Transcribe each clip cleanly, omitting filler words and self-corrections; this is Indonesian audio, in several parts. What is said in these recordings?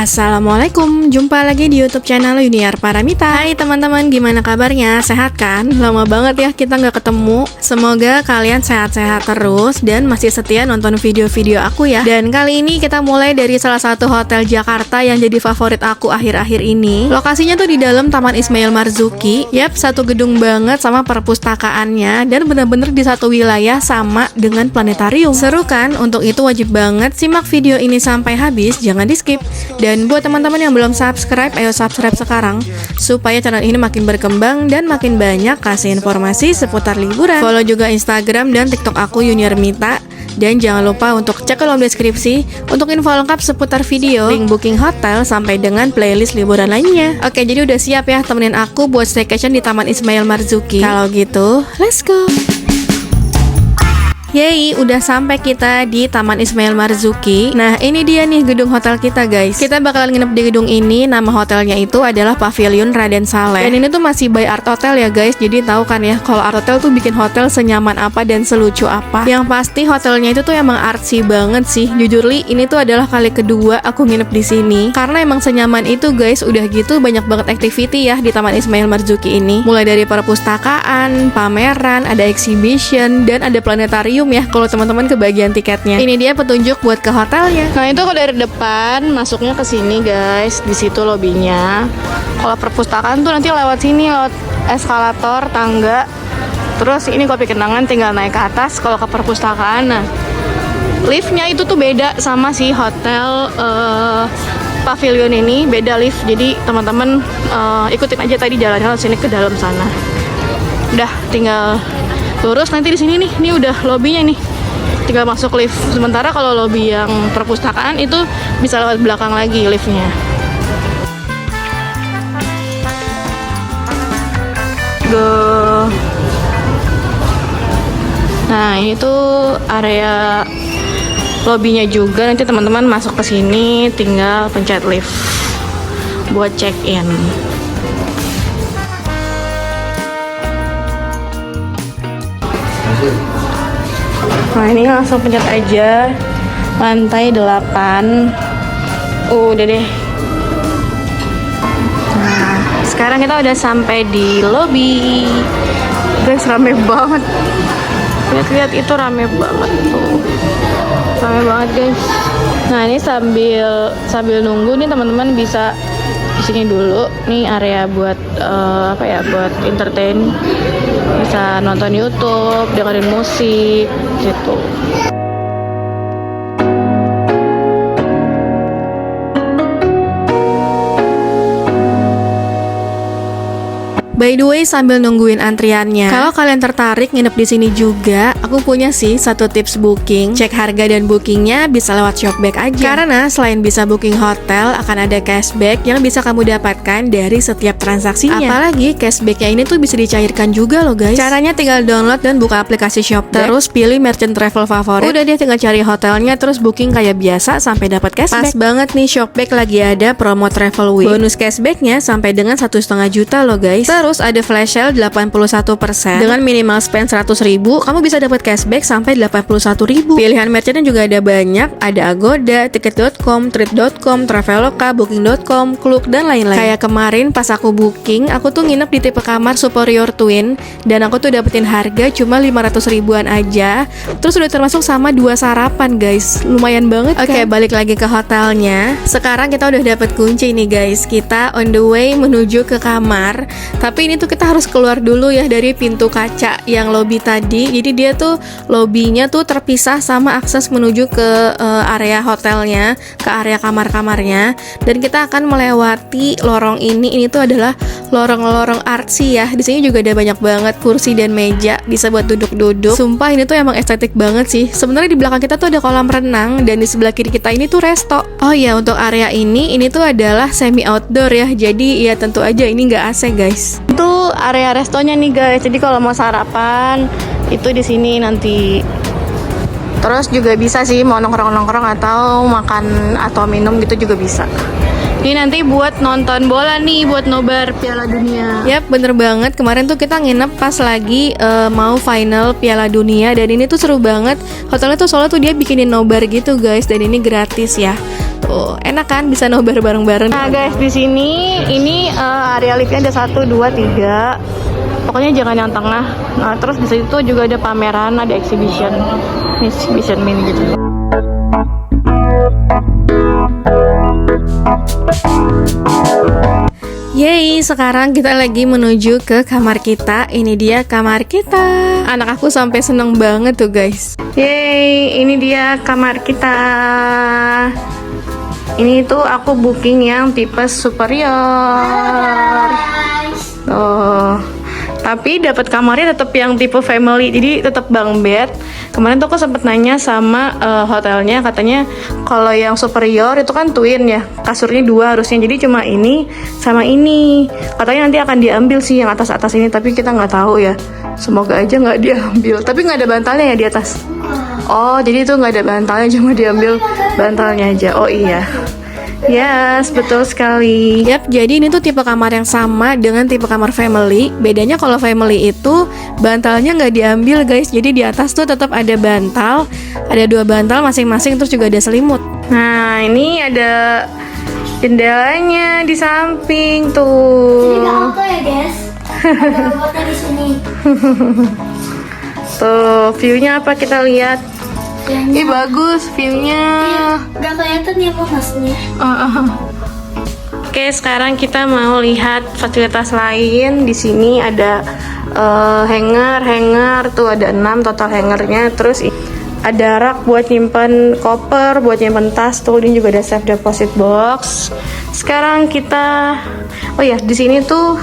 Assalamualaikum, jumpa lagi di YouTube channel Yuniar Paramita. Hai teman-teman, gimana kabarnya? Sehat kan? Lama banget ya kita nggak ketemu. Semoga kalian sehat-sehat terus dan masih setia nonton video-video aku ya. Dan kali ini kita mulai dari salah satu hotel Jakarta yang jadi favorit aku akhir-akhir ini. Lokasinya tuh di dalam Taman Ismail Marzuki. Yap, satu gedung banget sama perpustakaannya dan bener-bener di satu wilayah sama dengan planetarium. Seru kan? Untuk itu wajib banget simak video ini sampai habis, jangan di skip. Dan buat teman-teman yang belum subscribe, ayo subscribe sekarang supaya channel ini makin berkembang dan makin banyak kasih informasi seputar liburan. Follow juga Instagram dan TikTok aku Yuniar Mita. Dan jangan lupa untuk cek kolom deskripsi untuk info lengkap seputar video, link booking hotel, sampai dengan playlist liburan lainnya. Oke, jadi udah siap ya temenin aku buat staycation di Taman Ismail Marzuki? Kalau gitu, let's go! Yeay, udah sampai kita di Taman Ismail Marzuki. Nah, ini dia nih gedung hotel kita, guys. Kita bakalan nginep di gedung ini. Nama hotelnya itu adalah Pavilion Raden Saleh. Dan ini tuh masih by Art Hotel ya, guys. Jadi tahu kan ya, kalau Art Hotel tuh bikin hotel senyaman apa dan selucu apa. Yang pasti hotelnya itu tuh emang artsy banget sih. Jujur li, ini tuh adalah kali kedua aku nginep di sini. Karena emang senyaman itu, guys. Udah gitu banyak banget activity ya di Taman Ismail Marzuki ini. Mulai dari perpustakaan, pameran, ada exhibition, dan ada planetarium ya kalau teman-teman kebagian tiketnya. Ini dia petunjuk buat ke hotelnya. Nah, itu kalau dari depan masuknya ke sini, guys. Di situ lobinya. Kalau perpustakaan tuh nanti lewat sini, lewat eskalator, tangga. Terus ini kopi kenangan tinggal naik ke atas. Kalau ke perpustakaan, nah liftnya itu tuh beda sama si hotel Pavilion ini, beda lift. Jadi teman-teman ikutin aja tadi jalan-jalan sini ke dalam sana. Udah tinggal lurus nanti di sini nih. Ini udah lobinya nih. Tinggal masuk lift. Sementara kalau lobi yang perpustakaan itu bisa lewat belakang lagi liftnya. Go. Nah, ini tuh area lobinya juga. Nanti teman-teman masuk ke sini tinggal pencet lift buat check in. Nah, ini langsung pencet aja lantai 8. Udah deh. Nah, sekarang kita udah sampai di lobi. Guys, rame banget. Lihat-lihat itu rame banget tuh. Rame banget, guys. Nah, ini sambil nunggu nih teman-teman bisa di sini dulu. Nih area buat buat entertain. Bisa nonton YouTube, dengerin musik gitu. By the way, sambil nungguin antriannya, kalau kalian tertarik nginep di sini juga, aku punya sih satu tips booking. Cek harga dan bookingnya bisa lewat Shopback aja. Karena selain bisa booking hotel, akan ada cashback yang bisa kamu dapatkan dari setiap transaksinya. Apalagi cashbacknya ini tuh bisa dicairkan juga loh, guys. Caranya tinggal download dan buka aplikasi Shopback, terus pilih merchant travel favorit. Udah deh, tinggal cari hotelnya, terus booking kayak biasa sampai dapat cashback. Pas banget nih, Shopback lagi ada promo Travel Week. Bonus cashbacknya sampai dengan 1,5 juta loh, guys. Terus ada flash sale 81%. Dengan minimal spend 100.000, kamu bisa dapat cashback sampai 81.000. Pilihan merchantnya juga ada banyak. Ada Agoda, Tiket.com, Trip.com, Traveloka, Booking.com, Klook, dan lain-lain. Kayak kemarin pas aku booking, aku tuh nginep di tipe kamar Superior Twin, dan aku tuh dapetin harga cuma 500 ribuan aja. Terus udah termasuk sama 2 sarapan, guys. Lumayan banget kan? Oke, balik lagi ke hotelnya. Sekarang kita udah dapet kunci nih, guys. Kita on the way menuju ke kamar. Tapi ini tuh kita harus keluar dulu ya dari pintu kaca yang lobby tadi. Jadi dia tuh lobbynya tuh terpisah sama akses menuju ke area hotelnya, ke area kamar-kamarnya. Dan kita akan melewati lorong ini. Ini tuh adalah lorong-lorong artsy ya. Di sini juga ada banyak banget kursi dan meja, bisa buat duduk-duduk. Sumpah ini tuh emang estetik banget sih. Sebenarnya di belakang kita tuh ada kolam renang dan di sebelah kiri kita ini tuh resto. Oh iya, untuk area ini tuh adalah semi outdoor ya. Jadi ya tentu aja ini nggak AC, guys. Itu area restonya nih, guys. Jadi kalau mau sarapan itu di sini nanti. Terus juga bisa sih mau nongkrong-nongkrong atau makan atau minum gitu juga bisa. Ini nanti buat nonton bola nih, buat nobar Piala Dunia. Yap, bener banget. Kemarin tuh kita nginep pas lagi mau final Piala Dunia. Dan ini tuh seru banget. Hotelnya tuh soalnya tuh dia bikinin nobar gitu guys. Dan ini gratis ya. Tuh, enak kan bisa nobar bareng-bareng. Nah guys, di sini ini area liftnya ada 1, 2, 3. Pokoknya jangan yang tengah. Nah terus di situ juga ada pameran, ada exhibition mini gitu. Yeay, sekarang kita lagi menuju ke kamar kita. Ini dia kamar kita. Anak aku sampai seneng banget tuh guys. Yeay, ini dia kamar kita. Ini tuh aku booking yang tipe superior. Oh, tapi dapat kamarnya tetap yang tipe family, jadi tetap bunk bed. Kemarin tuh aku sempet nanya sama hotelnya, katanya kalau yang superior itu kan twin ya, kasurnya 2 harusnya, jadi cuma ini sama ini. Katanya nanti akan diambil sih yang atas-atas ini, tapi kita nggak tahu ya. Semoga aja nggak diambil. Tapi nggak ada bantalnya ya di atas. Oh, jadi itu nggak ada bantalnya, cuma diambil bantalnya aja. Oh iya. Yes, betul sekali. Yap, jadi ini tuh tipe kamar yang sama dengan tipe kamar family. Bedanya kalau family itu bantalnya nggak diambil guys. Jadi di atas tuh tetap ada bantal, ada 2 bantal masing-masing, terus juga ada selimut. Nah, ini ada jendelanya di samping tuh. Jadi auto ya guys. Ada robotnya di sini. Tuh, view-nya apa kita lihat? Ih, bagus view-nya. Udah kelihatan ya masnya. Oke, sekarang kita mau lihat fasilitas lain. Di sini ada hanger tuh ada 6 total hangernya. Terus ada rak buat nyimpan koper, buat nyimpan tas tuh. Ini juga ada safe deposit box. Sekarang kita, oh ya, di sini tuh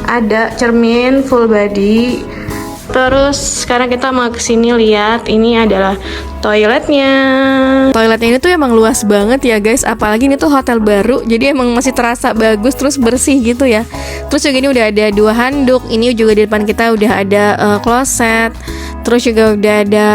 ada cermin full body. Terus sekarang kita mau kesini lihat, ini adalah toiletnya. Toiletnya ini tuh emang luas banget ya guys. Apalagi ini tuh hotel baru, jadi emang masih terasa bagus, terus bersih gitu ya. Terus juga ini udah ada 2 handuk. Ini juga di depan kita udah ada kloset. Terus juga udah ada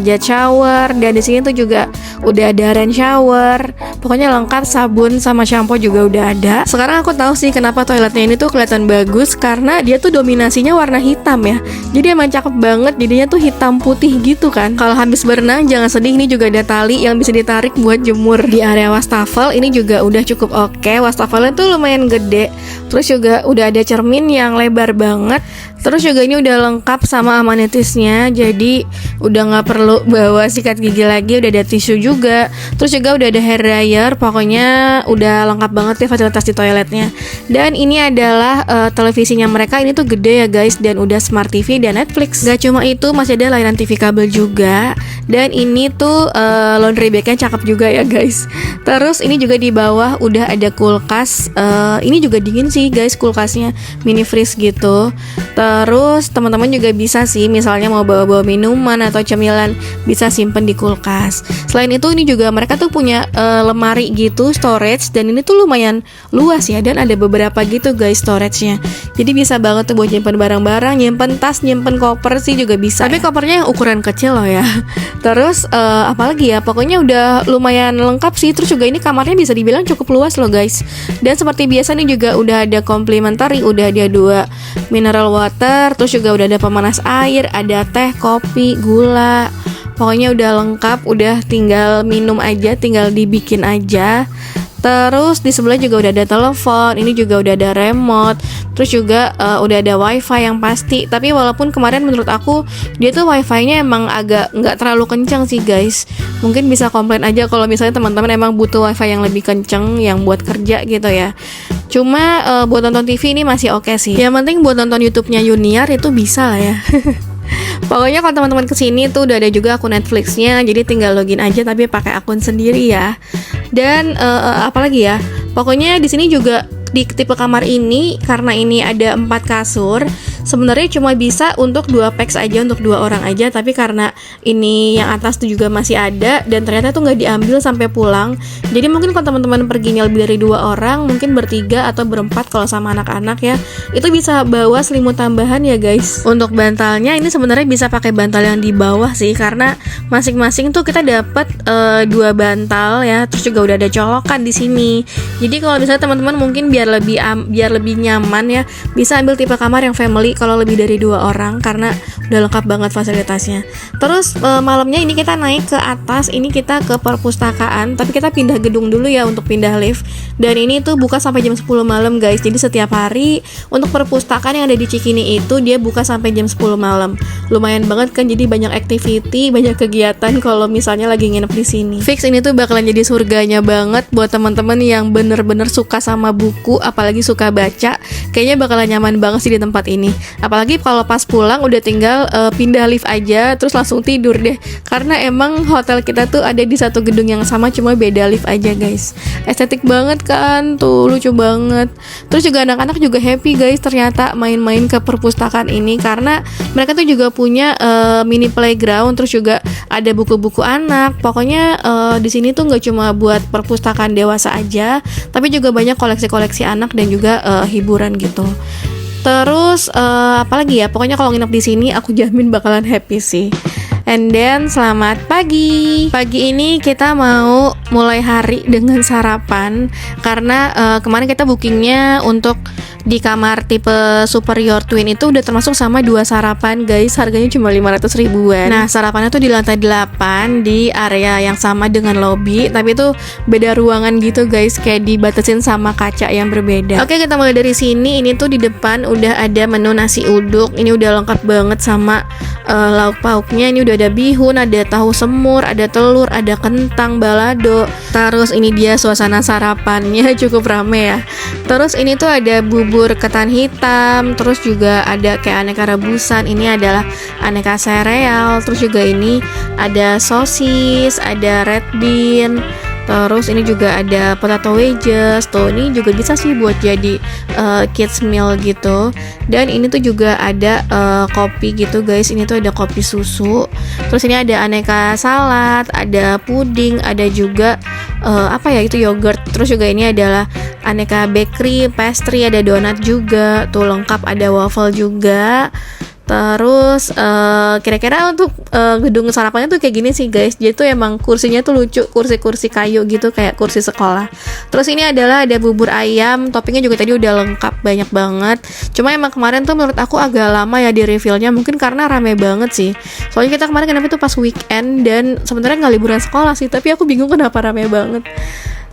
jet shower. Dan di sini tuh juga udah ada rain shower. Pokoknya lengkap, sabun sama shampoo juga udah ada. Sekarang aku tahu sih kenapa toiletnya ini tuh kelihatan bagus, karena dia tuh dominasinya warna hitam ya. Jadi emang cakep banget, jadinya tuh hitam putih gitu kan. Kalau habis berenang jangan sedih, ini juga ada tali yang bisa ditarik buat jemur. Di area wastafel ini juga udah cukup oke. Wastafelnya tuh lumayan gede. Terus juga udah ada cermin yang lebar banget. Terus juga ini udah lengkap sama amenitisnya, jadi udah nggak perlu bawa sikat gigi lagi, udah ada tisu juga. Terus juga udah ada hair dryer, pokoknya udah lengkap banget ya fasilitas di toiletnya. Dan ini adalah televisinya mereka, ini tuh gede ya guys, dan udah smart TV dan Netflix. Gak cuma itu, masih ada layanan TV kabel juga. Dan ini tuh laundry bagnya cakep juga ya guys. Terus ini juga di bawah udah ada kulkas. Ini juga dingin sih guys kulkasnya, mini freeze gitu. Terus teman-teman juga bisa sih, misalnya mau bawa-bawa minuman atau cemilan, bisa simpen di kulkas. Selain itu ini juga mereka tuh punya lemari gitu, storage, dan ini tuh lumayan luas ya, dan ada beberapa gitu guys storage-nya. Jadi bisa banget tuh buat nyimpen barang-barang, nyimpen tas, nyimpen koper sih juga bisa. Tapi kopernya yang ukuran kecil loh ya. Terus apalagi ya, pokoknya udah lumayan lengkap sih. Terus juga ini kamarnya bisa dibilang cukup luas loh guys. Dan seperti biasa nih juga udah ada complimentary, udah ada 2 mineral water. Terus juga udah ada pemanas air, ada teh, kopi, gula. Pokoknya udah lengkap, udah tinggal minum aja, tinggal dibikin aja. Terus di sebelah juga udah ada telepon, ini juga udah ada remote. Terus juga udah ada wifi yang pasti. Tapi walaupun kemarin menurut aku dia tuh wifi-nya emang agak nggak terlalu kencang sih guys. Mungkin bisa komplain aja kalau misalnya teman-teman emang butuh wifi yang lebih kencang, yang buat kerja gitu ya. Cuma buat nonton TV ini masih oke sih. Yang penting buat nonton YouTube-nya Yuniar itu bisa lah ya. Pokoknya kalau teman-teman kesini tuh udah ada juga akun Netflix-nya, jadi tinggal login aja tapi pakai akun sendiri ya. Dan apalagi ya, pokoknya di sini juga di tipe kamar ini, karena ini ada 4 kasur, sebenarnya cuma bisa untuk 2 packs aja, untuk 2 orang aja, tapi karena ini yang atas tuh juga masih ada dan ternyata tuh nggak diambil sampai pulang. Jadi mungkin kalau teman-teman perginya lebih dari 2 orang, mungkin bertiga atau berempat kalau sama anak-anak ya, itu bisa bawa selimut tambahan ya guys. Untuk bantalnya ini sebenarnya bisa pakai bantal yang di bawah sih, karena masing-masing tuh kita dapat 2 bantal ya, terus juga udah ada colokan di sini. Jadi kalau misalnya teman-teman mungkin biar lebih nyaman ya, bisa ambil tipe kamar yang family kalau lebih dari 2 orang karena udah lengkap banget fasilitasnya. Terus malamnya ini kita naik ke atas, ini kita ke perpustakaan, tapi kita pindah gedung dulu ya untuk pindah lift. Dan ini tuh buka sampai jam 10 malam guys. Jadi setiap hari untuk perpustakaan yang ada di Cikini itu dia buka sampai jam 10 malam. Lumayan banget kan, jadi banyak activity, banyak kegiatan kalau misalnya lagi nginep di sini. Fix ini tuh bakalan jadi surganya banget buat teman-teman yang bener-bener suka sama buku, apalagi suka baca. Kayaknya bakalan nyaman banget sih di tempat ini. Apalagi kalau pas pulang udah tinggal pindah lift aja terus langsung tidur deh. Karena emang hotel kita tuh ada di satu gedung yang sama, cuma beda lift aja guys. Estetik banget kan, tuh lucu banget. Terus juga anak-anak juga happy guys ternyata main-main ke perpustakaan ini, karena mereka tuh juga punya mini playground, terus juga ada buku-buku anak. Pokoknya di sini tuh nggak cuma buat perpustakaan dewasa aja, tapi juga banyak koleksi-koleksi anak dan juga hiburan gitu. Terus apalagi ya, pokoknya kalau nginep di sini aku jamin bakalan happy sih. And then selamat pagi. Pagi ini kita mau mulai hari dengan sarapan, karena kemarin kita bookingnya untuk di kamar tipe superior twin itu udah termasuk sama 2 sarapan guys. Harganya cuma 500 ribuan. Nah sarapannya tuh di lantai 8 di area yang sama dengan lobby, tapi itu beda ruangan gitu guys, kayak dibatasin sama kaca yang berbeda. Oke, kita mulai dari sini. Ini tuh di depan udah ada menu nasi uduk. Ini udah lengkap banget sama lauk pauknya. Ini udah ada bihun, ada tahu semur, ada telur, ada kentang, balado. Terus ini dia suasana sarapannya cukup rame ya. Terus ini tuh ada bubur ketan hitam, terus juga ada kayak aneka rebusan. Ini adalah aneka sereal. Terus juga ini ada sosis, ada red bean. Terus ini juga ada potato wedges. Tuh ini juga bisa sih buat jadi kids meal gitu. Dan ini tuh juga ada kopi gitu guys. Ini tuh ada kopi susu. Terus ini ada aneka salad, ada puding, ada juga apa ya itu yogurt. Terus juga ini adalah aneka bakery, pastry, ada donat juga. Tuh lengkap, ada waffle juga. Terus kira-kira untuk gedung sarapannya tuh kayak gini sih guys. Jadi tuh emang kursinya tuh lucu, kursi-kursi kayu gitu kayak kursi sekolah. Terus ini adalah ada bubur ayam, toppingnya juga tadi udah lengkap banyak banget. Cuma emang kemarin tuh menurut aku agak lama ya di refillnya, mungkin karena rame banget sih. Soalnya kita kemarin kenapa tuh pas weekend dan sebenarnya nggak liburan sekolah sih, tapi aku bingung kenapa rame banget.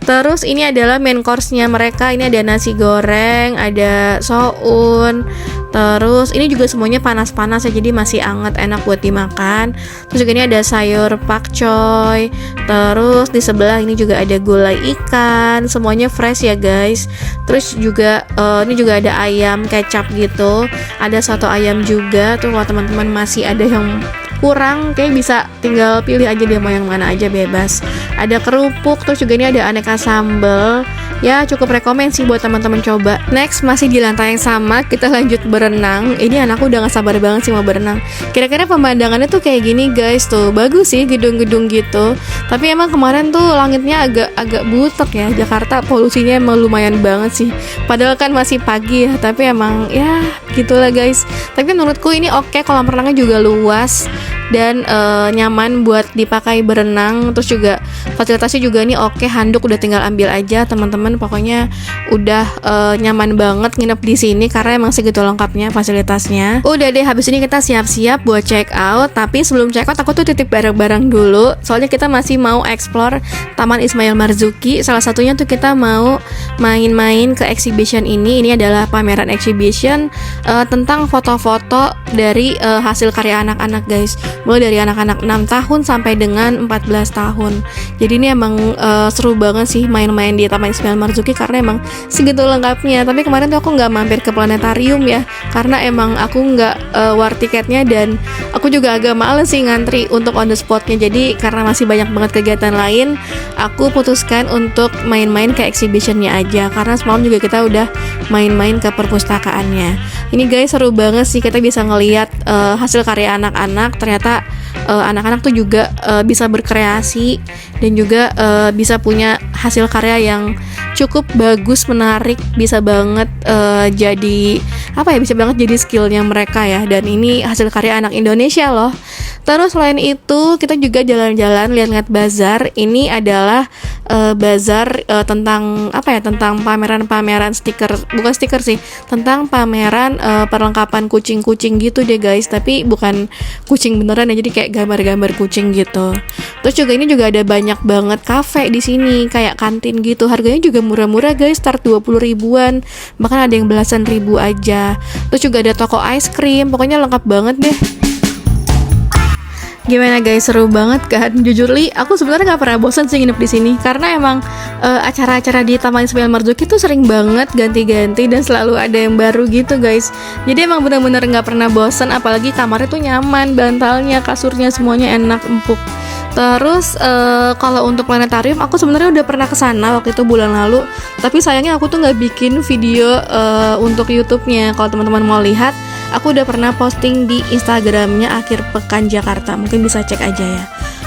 Terus ini adalah main course-nya mereka. Ini ada nasi goreng, ada soun. Terus ini juga semuanya panas-panas ya, jadi masih anget, enak buat dimakan. Terus juga ini ada sayur pakcoy. Terus di sebelah ini juga ada gulai ikan. Semuanya fresh ya guys. Terus juga ini juga ada ayam kecap gitu. Ada soto ayam juga. Tuh kalau teman-teman masih ada yang kurang, kayak bisa tinggal pilih aja dia mau yang mana aja, bebas. Ada kerupuk, terus juga ini ada aneka sambal. Ya cukup rekomen sih buat teman-teman coba. Next masih di lantai yang sama, kita lanjut berenang. Ini anakku udah gak sabar banget sih mau berenang. Kira-kira pemandangannya tuh kayak gini guys, tuh bagus sih gedung-gedung gitu. Tapi emang kemarin tuh langitnya agak butek ya. Jakarta polusinya emang lumayan banget sih. Padahal kan masih pagi ya, tapi emang ya gitulah guys. Tapi menurutku ini oke, kolam renangnya juga luas dan nyaman buat dipakai berenang. Terus juga fasilitasnya juga ini oke, handuk udah tinggal ambil aja teman-teman. Pokoknya udah nyaman banget nginep di sini karena emang segitu lengkapnya fasilitasnya. Udah deh, habis ini kita siap-siap buat check out. Tapi sebelum check out aku tuh titip barang-barang dulu, soalnya kita masih mau explore Taman Ismail Marzuki. Salah satunya tuh kita mau main-main ke exhibition ini. Ini adalah pameran exhibition tentang foto-foto dari hasil karya anak-anak guys. Mulai dari anak-anak 6 tahun sampai dengan 14 tahun. Jadi ini emang seru banget sih main-main di Taman Ismail Marzuki karena emang segitu lengkapnya. Tapi kemarin tuh aku nggak mampir ke planetarium ya, karena emang aku nggak war tiketnya dan aku juga agak males sih ngantri untuk on the spotnya. Jadi karena masih banyak banget kegiatan lain, aku putuskan untuk main-main ke exhibitionnya aja. Karena semalam juga kita udah main-main ke perpustakaannya. Ini guys seru banget sih, kita bisa ngelihat hasil karya anak-anak. Ternyata anak-anak tuh juga bisa berkreasi dan juga bisa punya hasil karya yang cukup bagus, menarik, bisa banget jadi bisa banget jadi skillnya mereka ya. Dan ini hasil karya anak Indonesia loh. Terus selain itu kita juga jalan-jalan lihat-lihat bazar. Ini adalah bazar tentang tentang pameran-pameran stiker, bukan stiker sih, tentang pameran perlengkapan kucing-kucing gitu deh guys. Tapi bukan kucing beneran ya, jadi kayak gambar-gambar kucing gitu. Terus juga ini juga ada banyak banget kafe di sini, kayak kantin gitu. Harganya juga murah-murah guys, start 20 ribuan, bahkan ada yang belasan ribu aja. Terus juga ada toko ice cream, pokoknya lengkap banget deh. Gimana guys, seru banget kan? Jujur Li, aku sebenarnya nggak pernah bosan sih nginep di sini karena emang acara-acara di Taman Ismail Marzuki tuh sering banget ganti-ganti dan selalu ada yang baru gitu guys. Jadi emang bener-bener nggak pernah bosan, apalagi kamarnya tuh nyaman, bantalnya, kasurnya semuanya enak, empuk. Terus kalau untuk planetarium aku sebenarnya udah pernah kesana waktu itu bulan lalu, tapi sayangnya aku tuh nggak bikin video untuk YouTube-nya. Kalau teman-teman mau lihat, aku udah pernah posting di Instagramnya Akhir Pekan Jakarta, mungkin bisa cek aja ya.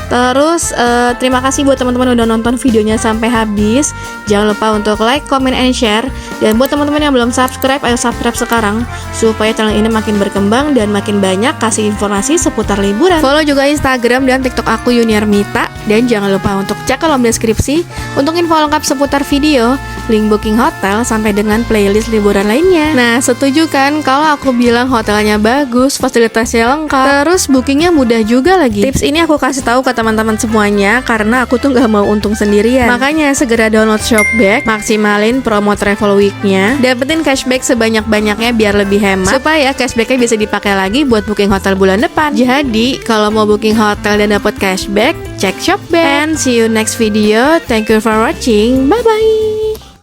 Terus terima kasih buat teman-teman udah nonton videonya sampai habis. Jangan lupa untuk like, comment, and share. Dan buat teman-teman yang belum subscribe, ayo subscribe sekarang supaya channel ini makin berkembang dan makin banyak kasih informasi seputar liburan. Follow juga Instagram dan TikTok aku Yuniarmita. Dan jangan lupa untuk cek kolom deskripsi untuk info lengkap seputar video, link booking hotel, sampai dengan playlist liburan lainnya. Nah, setuju kan kalau aku bilang hotelnya bagus, fasilitasnya lengkap, terus bookingnya mudah juga lagi. Tips ini aku kasih tahu ke teman-teman semuanya karena aku tuh nggak mau untung sendirian. Makanya segera download Shopback, maksimalin promo Travel Week-nya, dapetin cashback sebanyak-banyaknya biar lebih hemat, supaya cashbacknya bisa dipakai lagi buat booking hotel bulan depan. Jadi kalau mau booking hotel dan dapet cashback, cek Shopback. And see you next video. Thank you for watching. Bye bye.